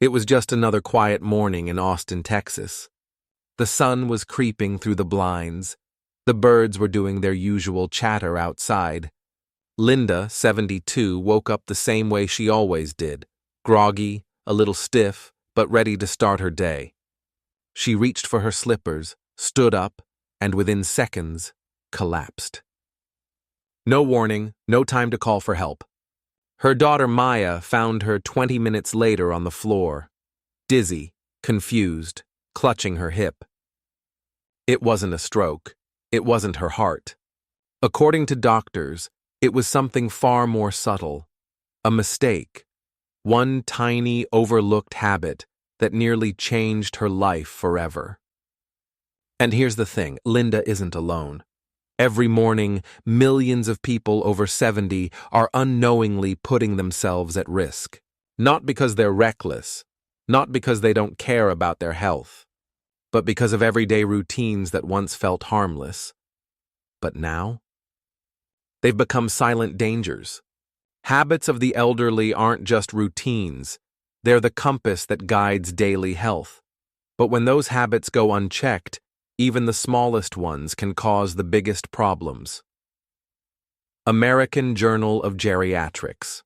It was just another quiet morning in Austin, Texas. The sun was creeping through the blinds. The birds were doing their usual chatter outside. Linda, 72, woke up the same way she always did, groggy, a little stiff, but ready to start her day. She reached for her slippers, stood up, and within seconds, collapsed. No warning, no time to call for help. Her daughter Maya found her 20 minutes later on the floor, dizzy, confused, clutching her hip. It wasn't a stroke. It wasn't her heart. According to doctors, it was something far more subtle, a mistake, one tiny, overlooked habit that nearly changed her life forever. And here's the thing, Linda isn't alone. Every morning, millions of people over 70 are unknowingly putting themselves at risk. Not because they're reckless, not because they don't care about their health, but because of everyday routines that once felt harmless. But now? They've become silent dangers. Habits of the elderly aren't just routines, they're the compass that guides daily health. But when those habits go unchecked, even the smallest ones can cause the biggest problems. American Journal of Geriatrics.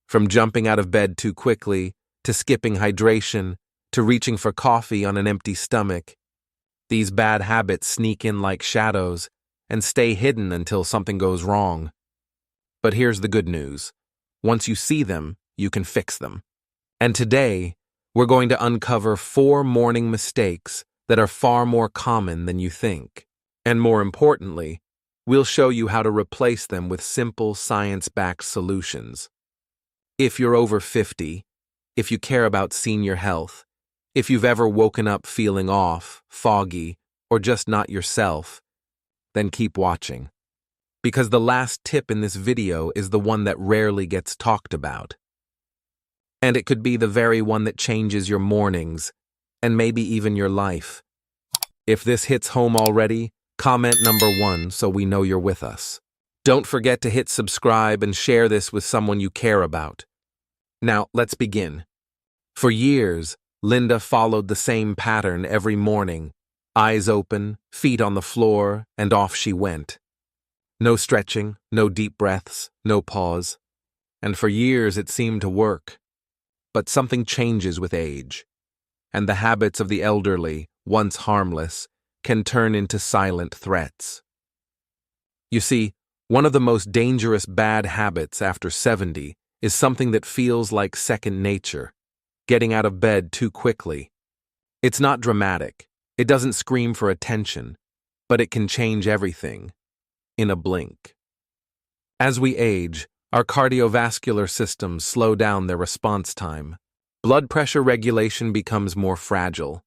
From jumping out of bed too quickly, to skipping hydration, to reaching for coffee on an empty stomach, these bad habits sneak in like shadows and stay hidden until something goes wrong. But here's the good news. Once you see them, you can fix them. And today, we're going to uncover 4 morning mistakes that are far more common than you think. And more importantly, we'll show you how to replace them with simple, science-backed solutions. If you're over 50, if you care about senior health, if you've ever woken up feeling off, foggy, or just not yourself, then keep watching. Because the last tip in this video is the one that rarely gets talked about. And it could be the very one that changes your mornings, and maybe even your life. If this hits home already, comment number 1 so we know you're with us. Don't forget to hit subscribe and share this with someone you care about. Now, let's begin. For years, Linda followed the same pattern every morning. Eyes open, feet on the floor, and off she went. No stretching, no deep breaths, no pause. And for years it seemed to work. But something changes with age. And the habits of the elderly, once harmless, can turn into silent threats. You see, one of the most dangerous bad habits after 70 is something that feels like second nature, getting out of bed too quickly. It's not dramatic, it doesn't scream for attention, but it can change everything, in a blink. As we age, our cardiovascular systems slow down their response time. Blood pressure regulation becomes more fragile.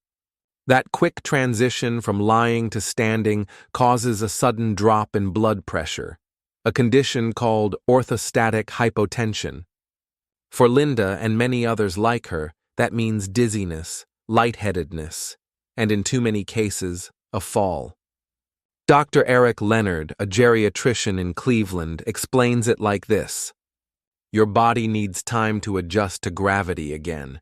That quick transition from lying to standing causes a sudden drop in blood pressure, a condition called orthostatic hypotension. For Linda and many others like her, that means dizziness, lightheadedness, and in too many cases, a fall. Dr. Eric Leonard, a geriatrician in Cleveland, explains it like this. Your body needs time to adjust to gravity again.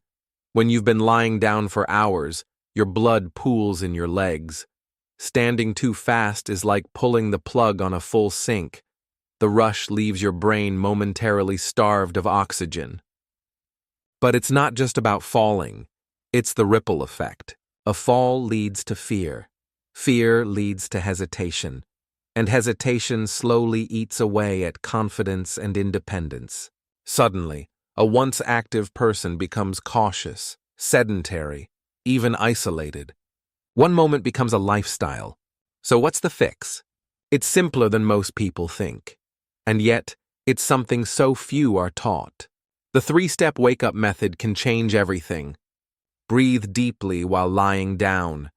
When you've been lying down for hours, your blood pools in your legs. Standing too fast is like pulling the plug on a full sink. The rush leaves your brain momentarily starved of oxygen. But it's not just about falling. It's the ripple effect. A fall leads to fear. Fear leads to hesitation. And hesitation slowly eats away at confidence and independence. Suddenly, a once active person becomes cautious, sedentary, even isolated. One moment becomes a lifestyle. So what's the fix? It's simpler than most people think. And yet, it's something so few are taught. The 3-step wake-up method can change everything. Breathe deeply while lying down.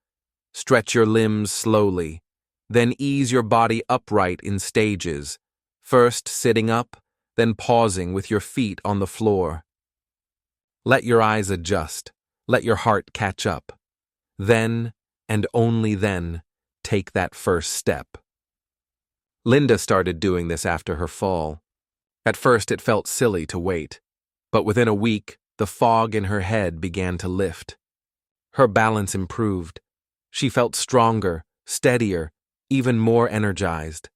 Stretch your limbs slowly. Then ease your body upright in stages. First sitting up, then pausing with your feet on the floor. Let your eyes adjust. Let your heart catch up. Then, and only then, take that first step. Linda started doing this after her fall. At first it felt silly to wait, but within a week, the fog in her head began to lift. Her balance improved. She felt stronger, steadier, even more energized.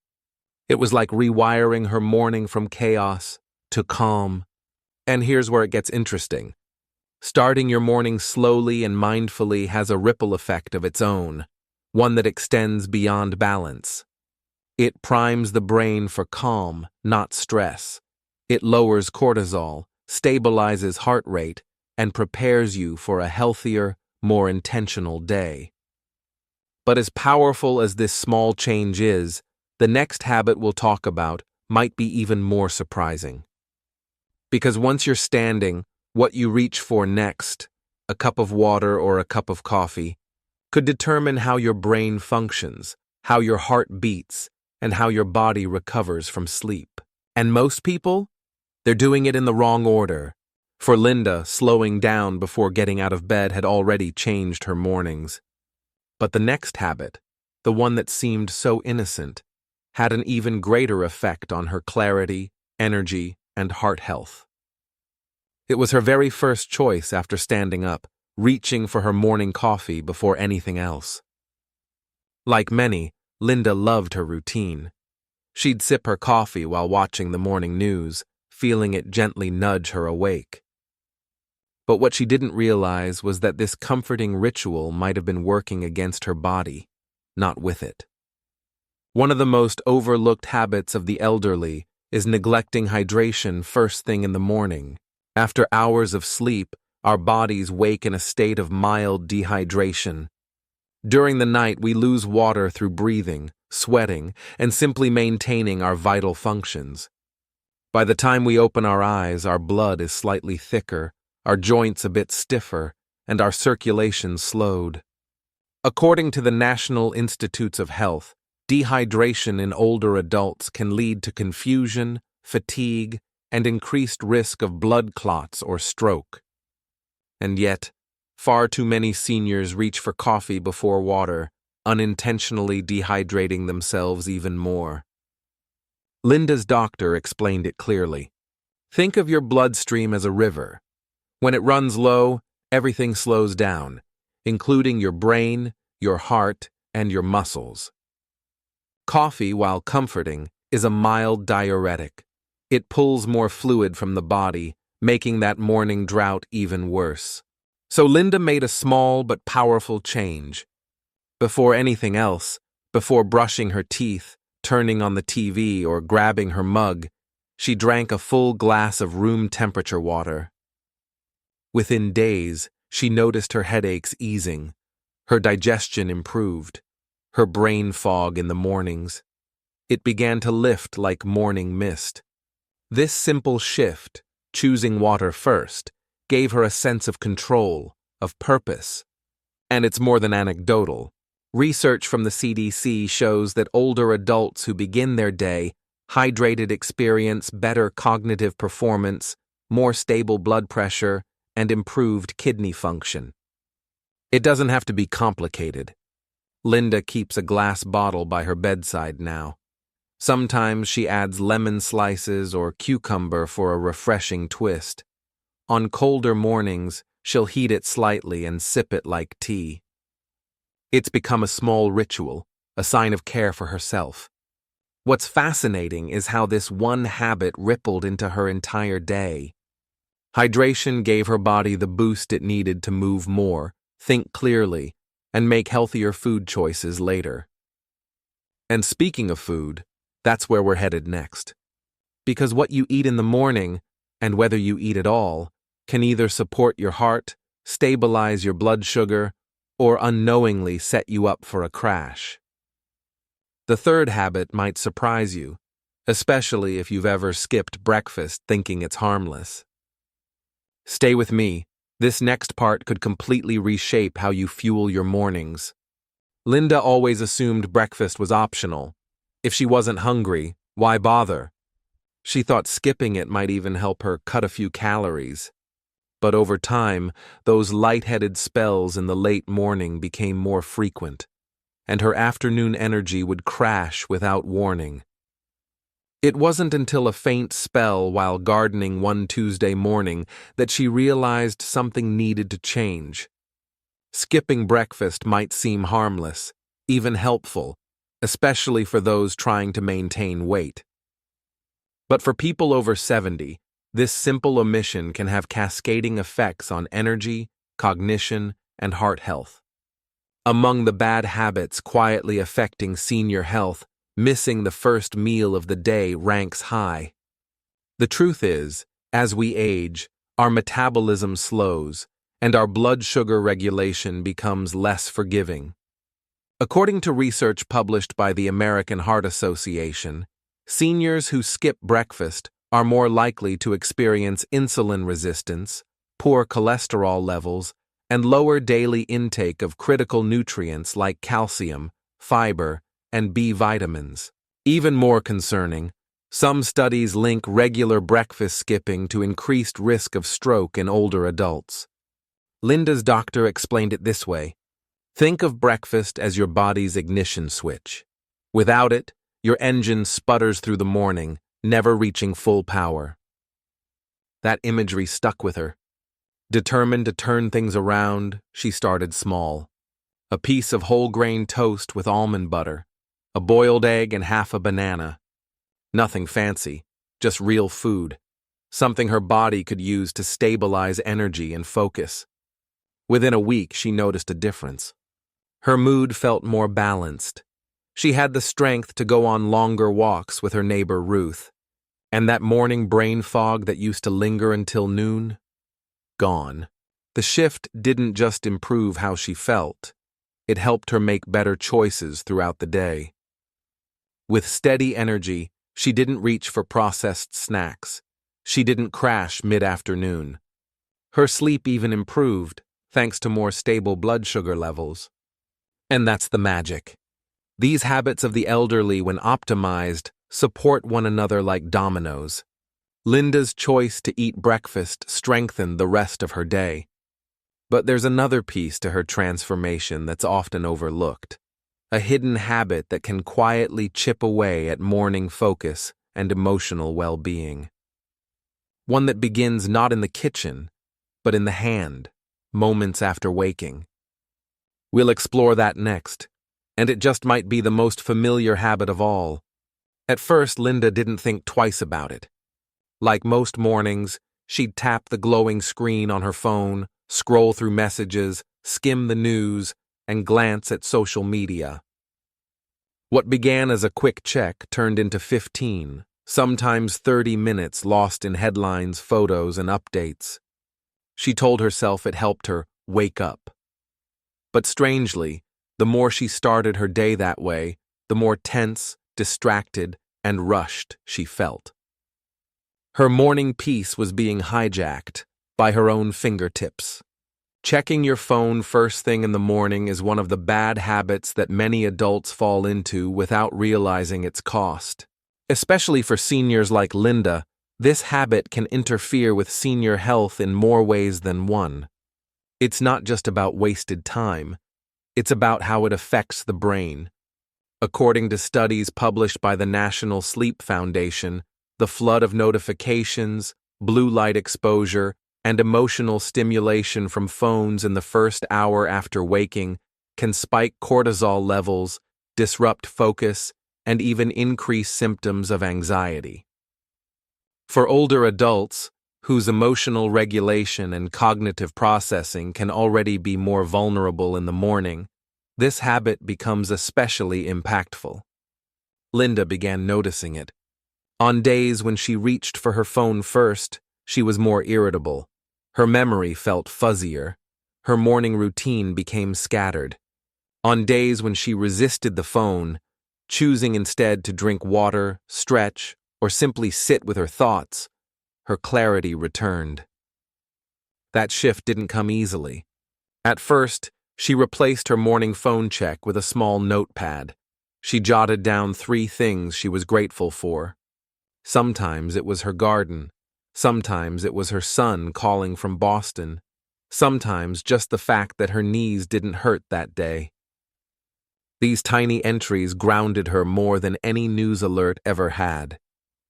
It was like rewiring her morning from chaos to calm. And here's where it gets interesting. Starting your morning slowly and mindfully has a ripple effect of its own, one that extends beyond balance. It primes the brain for calm, not stress. It lowers cortisol, stabilizes heart rate, and prepares you for a healthier, more intentional day. But as powerful as this small change is, the next habit we'll talk about might be even more surprising. Because once you're standing, what you reach for next, a cup of water or a cup of coffee, could determine how your brain functions, how your heart beats, and how your body recovers from sleep. And most people? They're doing it in the wrong order. For Linda, slowing down before getting out of bed had already changed her mornings. But the next habit, the one that seemed so innocent, had an even greater effect on her clarity, energy, and heart health. It was her very first choice after standing up, reaching for her morning coffee before anything else. Like many, Linda loved her routine. She'd sip her coffee while watching the morning news, feeling it gently nudge her awake. But what she didn't realize was that this comforting ritual might have been working against her body, not with it. One of the most overlooked habits of the elderly is neglecting hydration first thing in the morning. After hours of sleep, our bodies wake in a state of mild dehydration. During the night, we lose water through breathing, sweating, and simply maintaining our vital functions. By the time we open our eyes, our blood is slightly thicker, our joints a bit stiffer, and our circulation slowed. According to the National Institutes of Health, dehydration in older adults can lead to confusion, fatigue, and increased risk of blood clots or stroke. And yet, far too many seniors reach for coffee before water, unintentionally dehydrating themselves even more. Linda's doctor explained it clearly. Think of your bloodstream as a river. When it runs low, everything slows down, including your brain, your heart, and your muscles. Coffee, while comforting, is a mild diuretic. It pulls more fluid from the body, making that morning drought even worse. So Linda made a small but powerful change. Before anything else, before brushing her teeth, turning on the TV, or grabbing her mug, she drank a full glass of room-temperature water. Within days, she noticed her headaches easing, her digestion improved, her brain fog in the mornings. It began to lift like morning mist. This simple shift, choosing water first, gave her a sense of control, of purpose. And it's more than anecdotal. Research from the CDC shows that older adults who begin their day hydrated experience better cognitive performance, more stable blood pressure, and improved kidney function. It doesn't have to be complicated. Linda keeps a glass bottle by her bedside now. Sometimes she adds lemon slices or cucumber for a refreshing twist. On colder mornings, she'll heat it slightly and sip it like tea. It's become a small ritual, a sign of care for herself. What's fascinating is how this one habit rippled into her entire day. Hydration gave her body the boost it needed to move more, think clearly, and make healthier food choices later. And speaking of food, that's where we're headed next. Because what you eat in the morning, and whether you eat at all, can either support your heart, stabilize your blood sugar, or unknowingly set you up for a crash. The third habit might surprise you, especially if you've ever skipped breakfast thinking it's harmless. Stay with me. This next part could completely reshape how you fuel your mornings. Linda always assumed breakfast was optional. If she wasn't hungry, why bother? She thought skipping it might even help her cut a few calories. But over time, those lightheaded spells in the late morning became more frequent, and her afternoon energy would crash without warning. It wasn't until a faint spell while gardening one Tuesday morning that she realized something needed to change. Skipping breakfast might seem harmless, even helpful, especially for those trying to maintain weight. But for people over 70, this simple omission can have cascading effects on energy, cognition, and heart health. Among the bad habits quietly affecting senior health, missing the first meal of the day ranks high. The truth is, as we age, our metabolism slows, and our blood sugar regulation becomes less forgiving. According to research published by the American Heart Association, seniors who skip breakfast are more likely to experience insulin resistance, poor cholesterol levels, and lower daily intake of critical nutrients like calcium, fiber, and B vitamins. Even more concerning, some studies link regular breakfast skipping to increased risk of stroke in older adults. Linda's doctor explained it this way: think of breakfast as your body's ignition switch. Without it, your engine sputters through the morning, never reaching full power. That imagery stuck with her. Determined to turn things around, she started small. A piece of whole grain toast with almond butter, a boiled egg and half a banana. Nothing fancy, just real food, something her body could use to stabilize energy and focus. Within a week, she noticed a difference. Her mood felt more balanced. She had the strength to go on longer walks with her neighbor Ruth. And that morning brain fog that used to linger until noon? Gone. The shift didn't just improve how she felt. It helped her make better choices throughout the day. With steady energy, she didn't reach for processed snacks. She didn't crash mid-afternoon. Her sleep even improved, thanks to more stable blood sugar levels. And that's the magic. These habits of the elderly, when optimized, support one another like dominoes. Linda's choice to eat breakfast strengthened the rest of her day. But there's another piece to her transformation that's often overlooked. A hidden habit that can quietly chip away at morning focus and emotional well-being. One that begins not in the kitchen, but in the hand, moments after waking. We'll explore that next, and it just might be the most familiar habit of all. At first, Linda didn't think twice about it. Like most mornings, she'd tap the glowing screen on her phone, scroll through messages, skim the news, and glance at social media. What began as a quick check turned into 15, sometimes 30 minutes lost in headlines, photos, and updates. She told herself it helped her wake up. But strangely, the more she started her day that way, the more tense, distracted, and rushed she felt. Her morning peace was being hijacked by her own fingertips. Checking your phone first thing in the morning is one of the bad habits that many adults fall into without realizing its cost. Especially for seniors like Linda, this habit can interfere with senior health in more ways than one. It's not just about wasted time. It's about how it affects the brain. According to studies published by the National Sleep Foundation, the flood of notifications, blue light exposure, and emotional stimulation from phones in the first hour after waking can spike cortisol levels, disrupt focus, and even increase symptoms of anxiety. For older adults, whose emotional regulation and cognitive processing can already be more vulnerable in the morning, this habit becomes especially impactful. Linda began noticing it. On days when she reached for her phone first, she was more irritable. Her memory felt fuzzier. Her morning routine became scattered. On days when she resisted the phone, choosing instead to drink water, stretch, or simply sit with her thoughts, her clarity returned. That shift didn't come easily. At first, she replaced her morning phone check with a small notepad. She jotted down 3 things she was grateful for. Sometimes it was her garden. Sometimes it was her son calling from Boston. Sometimes just the fact that her knees didn't hurt that day. These tiny entries grounded her more than any news alert ever had.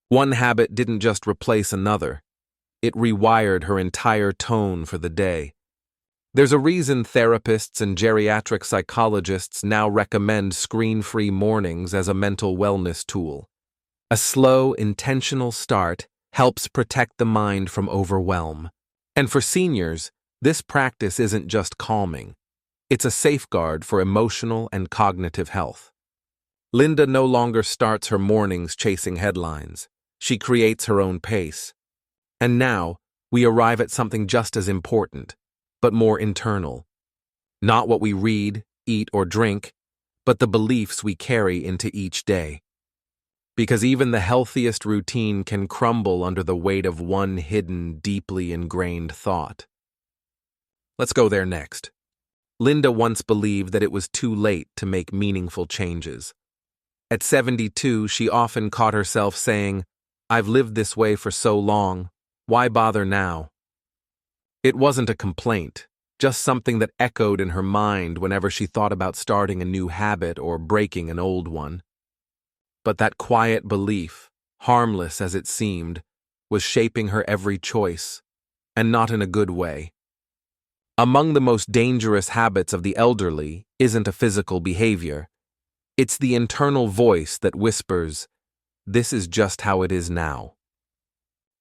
One habit didn't just replace another, it rewired her entire tone for the day. There's a reason therapists and geriatric psychologists now recommend screen-free mornings as a mental wellness tool. A slow, intentional start helps protect the mind from overwhelm. And for seniors, this practice isn't just calming. It's a safeguard for emotional and cognitive health. Linda no longer starts her mornings chasing headlines. She creates her own pace. And now, we arrive at something just as important, but more internal. Not what we read, eat, or drink, but the beliefs we carry into each day. Because even the healthiest routine can crumble under the weight of one hidden, deeply ingrained thought. Let's go there next. Linda once believed that it was too late to make meaningful changes. At 72, she often caught herself saying, "I've lived this way for so long, why bother now?" It wasn't a complaint, just something that echoed in her mind whenever she thought about starting a new habit or breaking an old one. But that quiet belief, harmless as it seemed, was shaping her every choice, and not in a good way. Among the most dangerous habits of the elderly isn't a physical behavior. It's the internal voice that whispers, "This is just how it is now."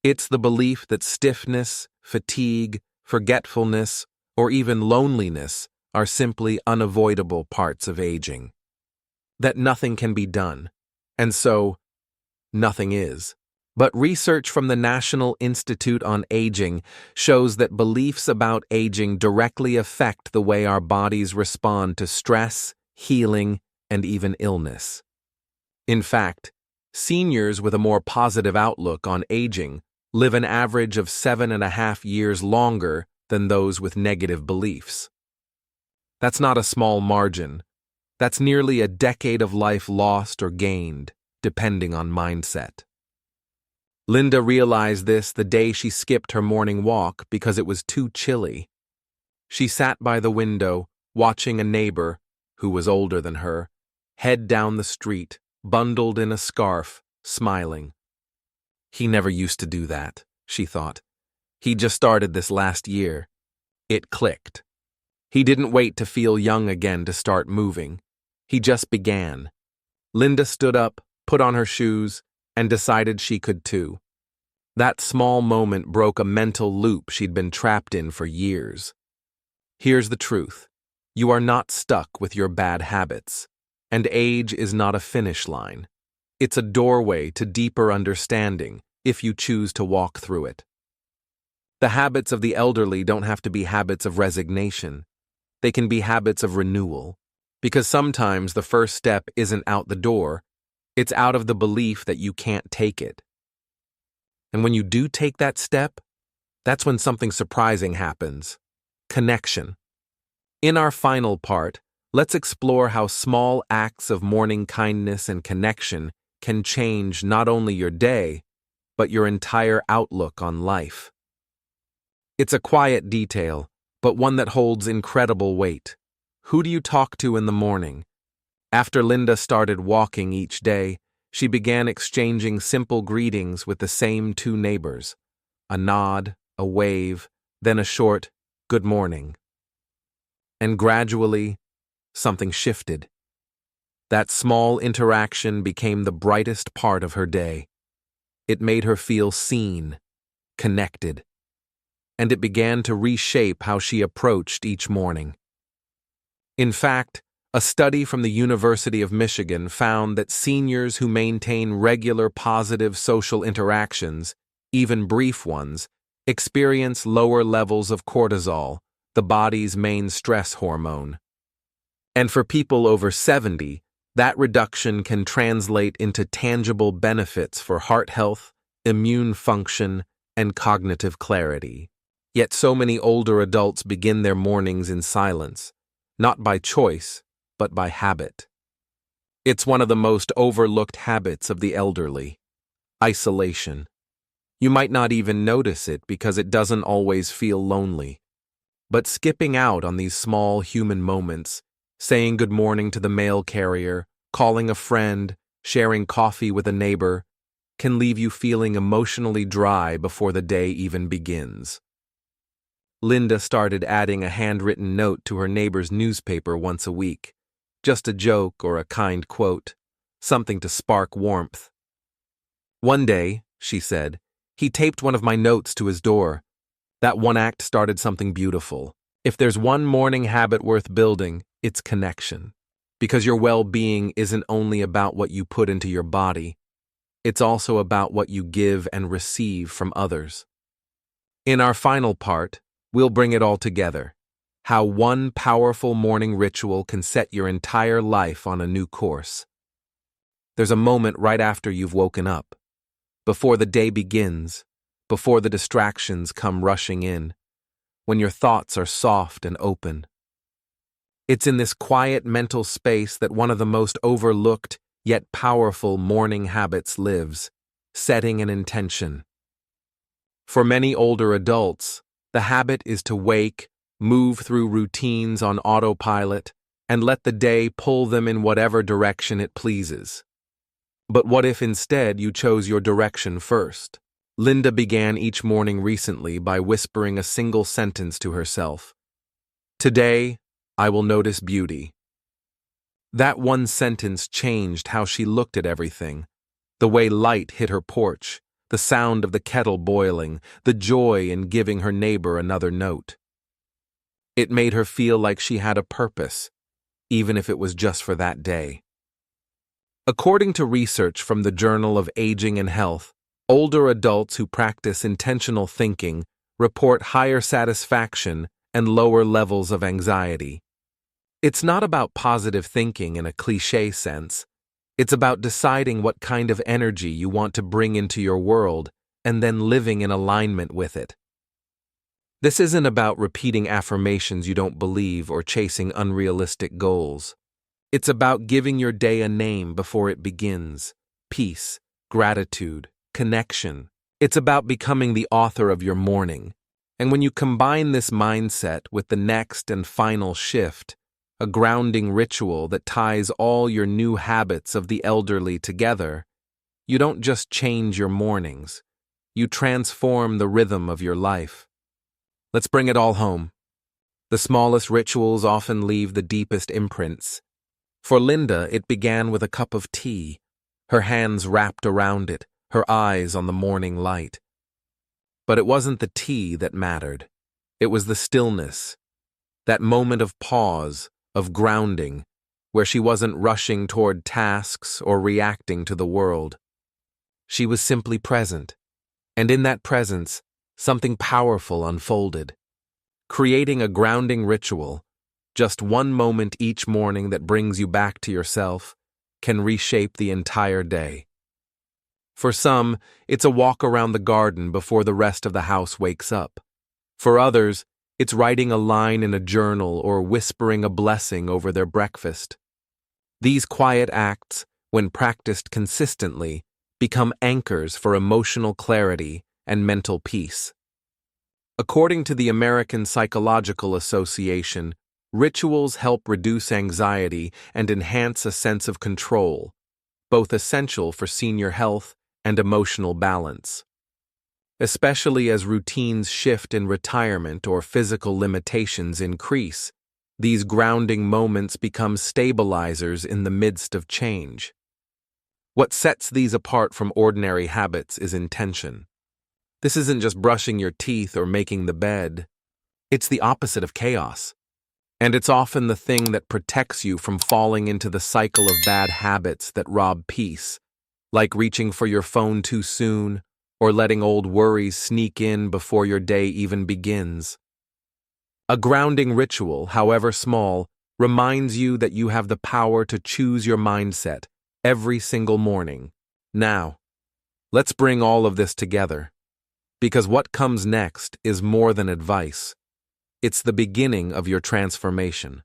It's the belief that stiffness, fatigue, forgetfulness, or even loneliness are simply unavoidable parts of aging. That nothing can be done, and so, nothing is. But research from the National Institute on Aging shows that beliefs about aging directly affect the way our bodies respond to stress, healing, and even illness. In fact, seniors with a more positive outlook on aging live an average of 7.5 years longer than those with negative beliefs. That's not a small margin. That's nearly a decade of life lost or gained, depending on mindset. Linda realized this the day she skipped her morning walk because it was too chilly. She sat by the window, watching a neighbor, who was older than her, head down the street, bundled in a scarf, smiling. He never used to do that, she thought. He just started this last year. It clicked. He didn't wait to feel young again to start moving. He just began. Linda stood up, put on her shoes, and decided she could too. That small moment broke a mental loop she'd been trapped in for years. Here's the truth. You are not stuck with your bad habits, and age is not a finish line. It's a doorway to deeper understanding if you choose to walk through it. The habits of the elderly don't have to be habits of resignation. They can be habits of renewal, because sometimes the first step isn't out the door, it's out of the belief that you can't take it. And when you do take that step, that's when something surprising happens. Connection. In our final part, let's explore how small acts of morning kindness and connection can change not only your day, but your entire outlook on life. It's a quiet detail, but one that holds incredible weight. Who do you talk to in the morning? After Linda started walking each day, she began exchanging simple greetings with the same two neighbors. A nod, a wave, then a short, "Good morning." And gradually, something shifted. That small interaction became the brightest part of her day. It made her feel seen, connected, and it began to reshape how she approached each morning. In fact, a study from the University of Michigan found that seniors who maintain regular positive social interactions, even brief ones, experience lower levels of cortisol, the body's main stress hormone. And for people over 70, that reduction can translate into tangible benefits for heart health, immune function, and cognitive clarity. Yet so many older adults begin their mornings in silence, not by choice, but by habit. It's one of the most overlooked habits of the elderly: isolation. You might not even notice it because it doesn't always feel lonely. But skipping out on these small human moments, saying good morning to the mail carrier, calling a friend, sharing coffee with a neighbor, can leave you feeling emotionally dry before the day even begins. Linda started adding a handwritten note to her neighbor's newspaper once a week. Just a joke or a kind quote, something to spark warmth. One day, she said, he taped one of my notes to his door. That one act started something beautiful. If there's one morning habit worth building, it's connection. Because your well-being isn't only about what you put into your body, it's also about what you give and receive from others. In our final part, we'll bring it all together. How one powerful morning ritual can set your entire life on a new course. There's a moment right after you've woken up, before the day begins, before the distractions come rushing in, when your thoughts are soft and open. It's in this quiet mental space that one of the most overlooked yet powerful morning habits lives, setting an intention. For many older adults, the habit is to wake, move through routines on autopilot, and let the day pull them in whatever direction it pleases. But what if instead you chose your direction first? Linda began each morning recently by whispering a single sentence to herself. Today, I will notice beauty. That one sentence changed how she looked at everything. The way light hit her porch, the sound of the kettle boiling, the joy in giving her neighbor another note. It made her feel like she had a purpose, even if it was just for that day. According to research from the Journal of Aging and Health, older adults who practice intentional thinking report higher satisfaction and lower levels of anxiety. It's not about positive thinking in a cliché sense. It's about deciding what kind of energy you want to bring into your world and then living in alignment with it. This isn't about repeating affirmations you don't believe or chasing unrealistic goals. It's about giving your day a name before it begins. Peace, gratitude, connection. It's about becoming the author of your morning. And when you combine this mindset with the next and final shift, a grounding ritual that ties all your new habits of the elderly together, you don't just change your mornings, you transform the rhythm of your life. Let's bring it all home. The smallest rituals often leave the deepest imprints. For Linda, it began with a cup of tea, her hands wrapped around it, her eyes on the morning light. But it wasn't the tea that mattered. It was the stillness, that moment of pause, of grounding, where she wasn't rushing toward tasks or reacting to the world. She was simply present, and in that presence, something powerful unfolded. Creating a grounding ritual, just one moment each morning that brings you back to yourself, can reshape the entire day. For some, it's a walk around the garden before the rest of the house wakes up. For others, it's writing a line in a journal or whispering a blessing over their breakfast. These quiet acts, when practiced consistently, become anchors for emotional clarity and mental peace. According to the American Psychological Association, rituals help reduce anxiety and enhance a sense of control, both essential for senior health and emotional balance. Especially as routines shift in retirement or physical limitations increase, these grounding moments become stabilizers in the midst of change. What sets these apart from ordinary habits is intention. This isn't just brushing your teeth or making the bed. It's the opposite of chaos. And it's often the thing that protects you from falling into the cycle of bad habits that rob peace, like reaching for your phone too soon, or letting old worries sneak in before your day even begins. A grounding ritual, however small, reminds you that you have the power to choose your mindset every single morning. Now, let's bring all of this together, because what comes next is more than advice. It's the beginning of your transformation.